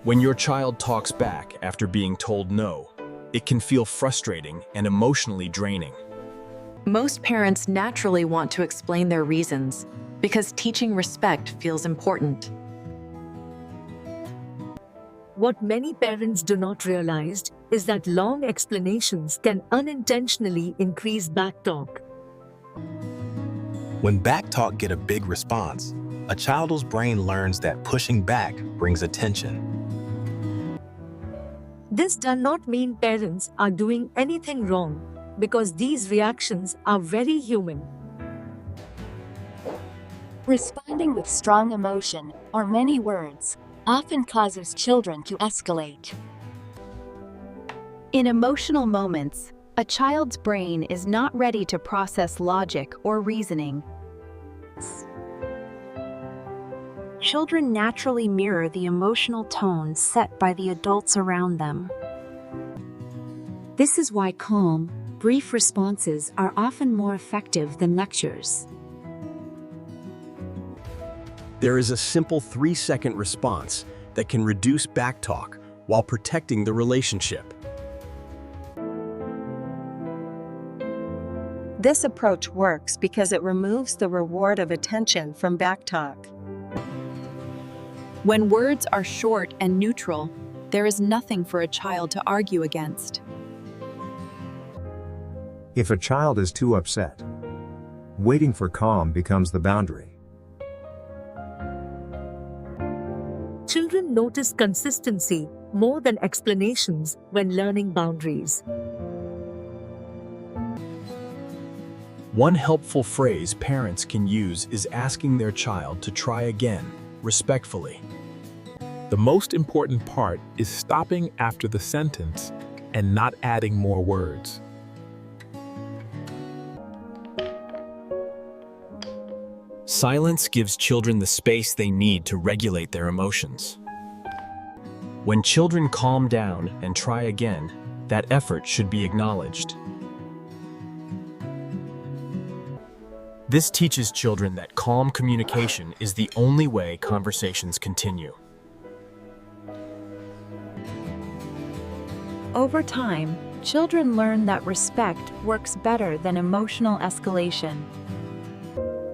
When your child talks back after being told no, it can feel frustrating and emotionally draining. Most parents naturally want to explain their reasons because teaching respect feels important. What many parents do not realize is that long explanations can unintentionally increase backtalk. When backtalk get a big response, a child's brain learns that pushing back brings attention. This does not mean parents are doing anything wrong, because these reactions are very human. Responding with strong emotion or many words often causes children to escalate. In emotional moments, a child's brain is not ready to process logic or reasoning. Children naturally mirror the emotional tone set by the adults around them. This is why calm, brief responses are often more effective than lectures. There is a simple 3-second response that can reduce backtalk while protecting the relationship. This approach works because it removes the reward of attention from backtalk. When words are short and neutral, there is nothing for a child to argue against. If a child is too upset, waiting for calm becomes the boundary. Children notice consistency more than explanations when learning boundaries. One helpful phrase parents can use is asking their child to try again, respectfully. The most important part is stopping after the sentence and not adding more words. Silence gives children the space they need to regulate their emotions. When children calm down and try again, that effort should be acknowledged. This teaches children that calm communication is the only way conversations continue. Over time, children learn that respect works better than emotional escalation.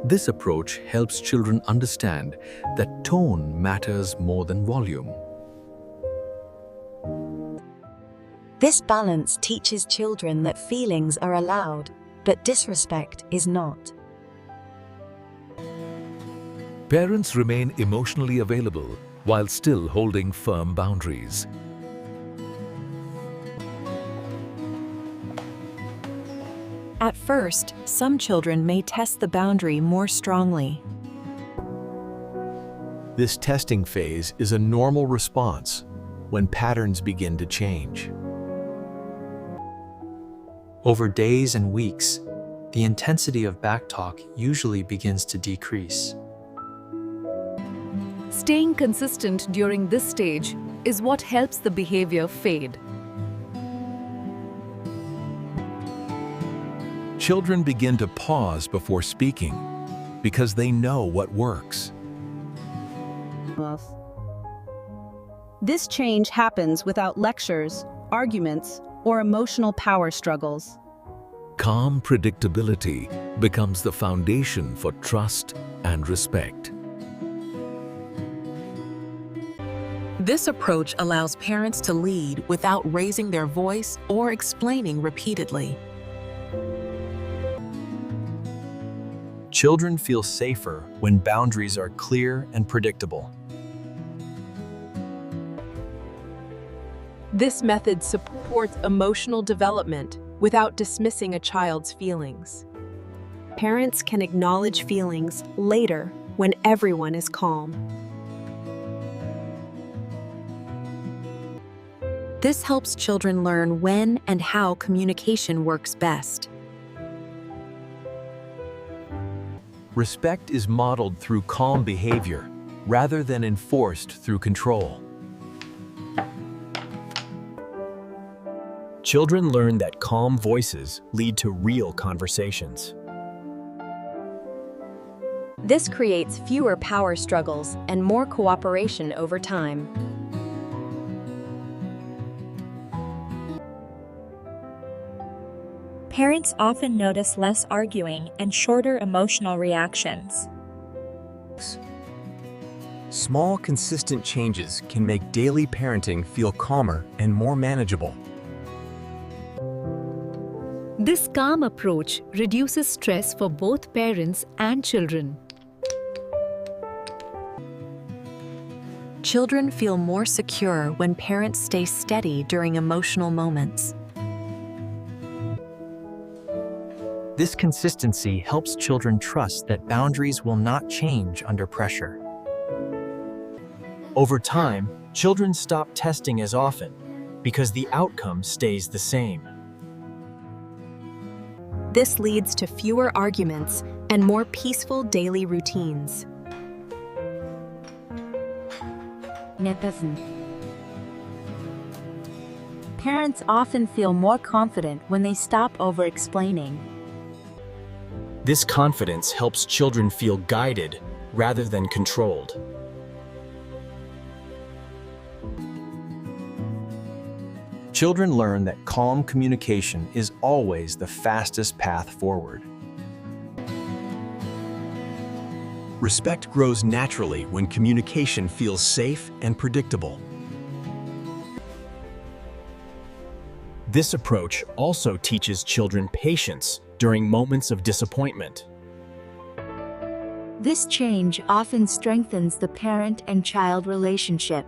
This approach helps children understand that tone matters more than volume. This balance teaches children that feelings are allowed, but disrespect is not. Parents remain emotionally available while still holding firm boundaries. At first, some children may test the boundary more strongly. This testing phase is a normal response when patterns begin to change. Over days and weeks, the intensity of backtalk usually begins to decrease. Staying consistent during this stage is what helps the behavior fade. Children begin to pause before speaking because they know what works. This change happens without lectures, arguments, or emotional power struggles. Calm predictability becomes the foundation for trust and respect. This approach allows parents to lead without raising their voice or explaining repeatedly. Children feel safer when boundaries are clear and predictable. This method supports emotional development without dismissing a child's feelings. Parents can acknowledge feelings later when everyone is calm. This helps children learn when and how communication works best. Respect is modeled through calm behavior rather than enforced through control. Children learn that calm voices lead to real conversations. This creates fewer power struggles and more cooperation over time. Parents often notice less arguing and shorter emotional reactions. Small, consistent changes can make daily parenting feel calmer and more manageable. This calm approach reduces stress for both parents and children. Children feel more secure when parents stay steady during emotional moments. This consistency helps children trust that boundaries will not change under pressure. Over time, children stop testing as often because the outcome stays the same. This leads to fewer arguments and more peaceful daily routines. Parents often feel more confident when they stop over-explaining. This confidence helps children feel guided rather than controlled. Children learn that calm communication is always the fastest path forward. Respect grows naturally when communication feels safe and predictable. This approach also teaches children patience during moments of disappointment. This change often strengthens the parent and child relationship.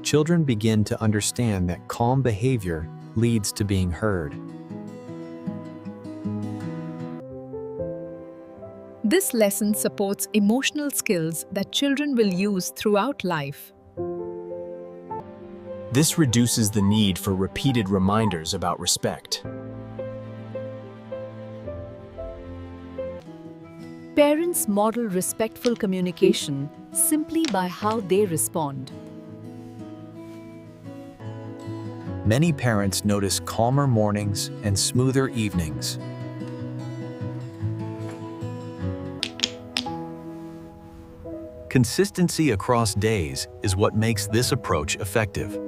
Children begin to understand that calm behavior leads to being heard. This lesson supports emotional skills that children will use throughout life. This reduces the need for repeated reminders about respect. Parents model respectful communication simply by how they respond. Many parents notice calmer mornings and smoother evenings. Consistency across days is what makes this approach effective.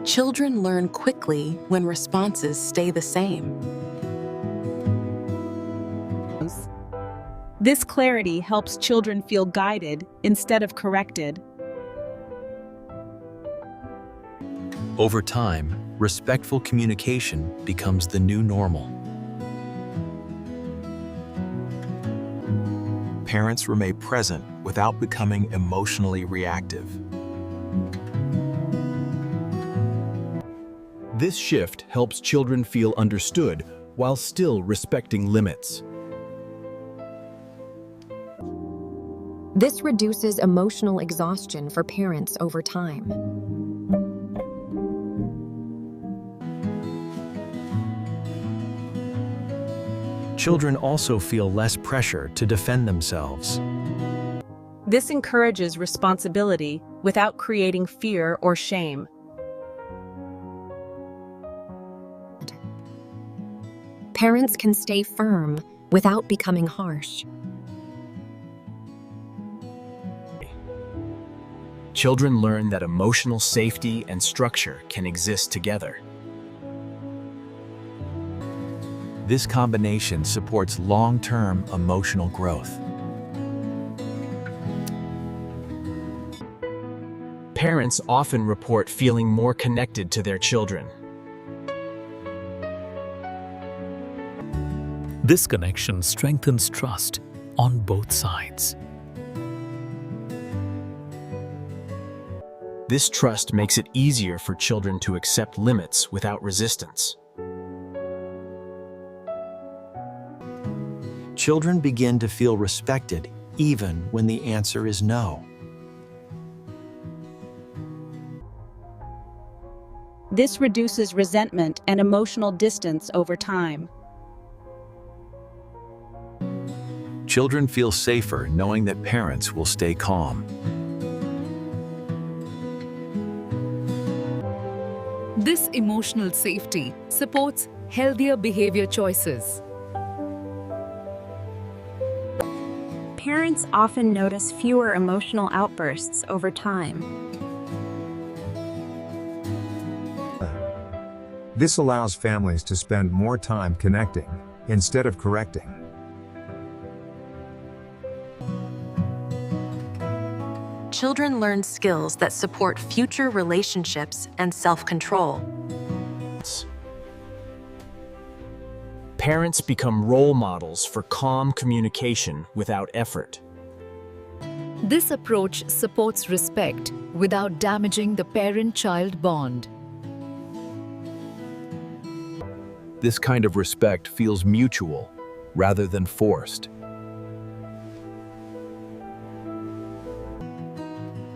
Children learn quickly when responses stay the same. This clarity helps children feel guided instead of corrected. Over time, respectful communication becomes the new normal. Parents remain present without becoming emotionally reactive. This shift helps children feel understood while still respecting limits. This reduces emotional exhaustion for parents over time. Children also feel less pressure to defend themselves. This encourages responsibility without creating fear or shame. Parents can stay firm without becoming harsh. Children learn that emotional safety and structure can exist together. This combination supports long-term emotional growth. Parents often report feeling more connected to their children. This connection strengthens trust on both sides. This trust makes it easier for children to accept limits without resistance. Children begin to feel respected even when the answer is no. This reduces resentment and emotional distance over time. Children feel safer knowing that parents will stay calm. This emotional safety supports healthier behavior choices. Parents often notice fewer emotional outbursts over time. This allows families to spend more time connecting instead of correcting. Children learn skills that support future relationships and self-control. Parents become role models for calm communication without effort. This approach supports respect without damaging the parent-child bond. This kind of respect feels mutual rather than forced.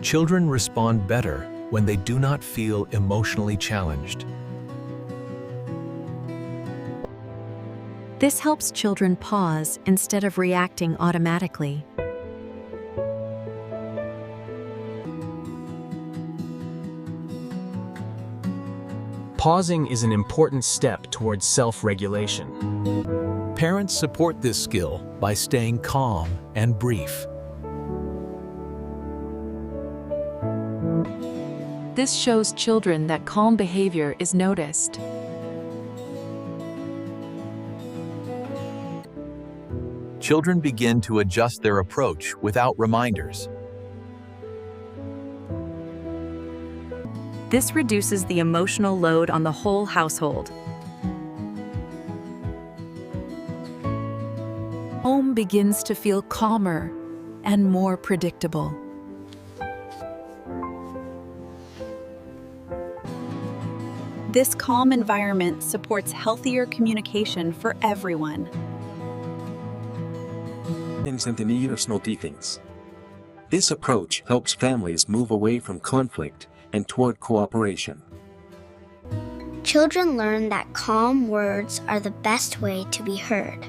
Children respond better when they do not feel emotionally challenged. This helps children pause instead of reacting automatically. Pausing is an important step towards self-regulation. Parents support this skill by staying calm and brief. This shows children that calm behavior is noticed. Children begin to adjust their approach without reminders. This reduces the emotional load on the whole household. Home begins to feel calmer and more predictable. This calm environment supports healthier communication for everyone. Centimeters defense. This approach helps families move away from conflict and toward cooperation. Children learn that calm words are the best way to be heard.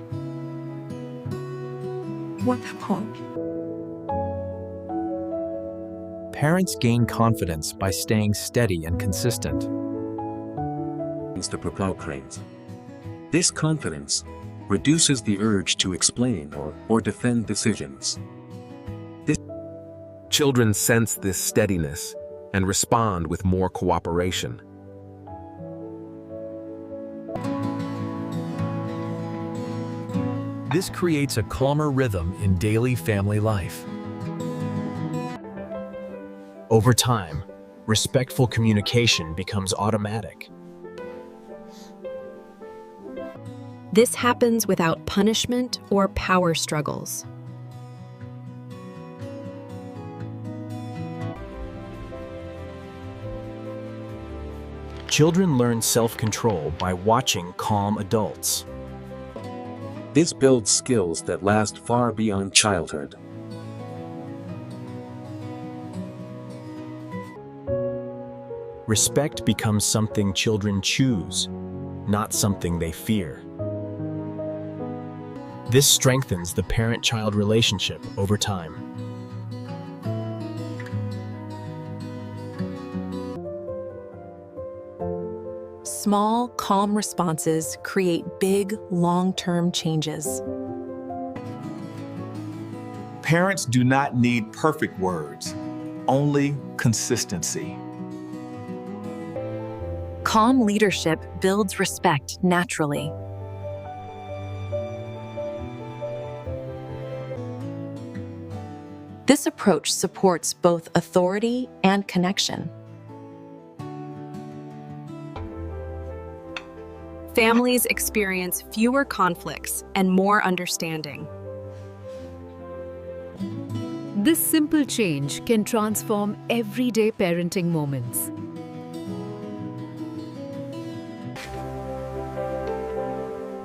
Parents gain confidence by staying steady and consistent. To procrastinate. This confidence reduces the urge to explain or defend decisions. Children sense this steadiness and respond with more cooperation. This creates a calmer rhythm in daily family life. Over time, respectful communication becomes automatic. This happens without punishment or power struggles. Children learn self-control by watching calm adults. This builds skills that last far beyond childhood. Respect becomes something children choose, not something they fear. This strengthens the parent-child relationship over time. Small, calm responses create big, long-term changes. Parents do not need perfect words, only consistency. Calm leadership builds respect naturally. This approach supports both authority and connection. Families experience fewer conflicts and more understanding. This simple change can transform everyday parenting moments.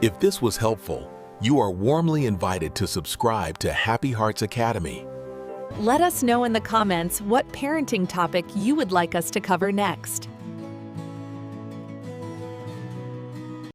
If this was helpful, you are warmly invited to subscribe to Happy Hearts Academy. Let us know in the comments what parenting topic you would like us to cover next.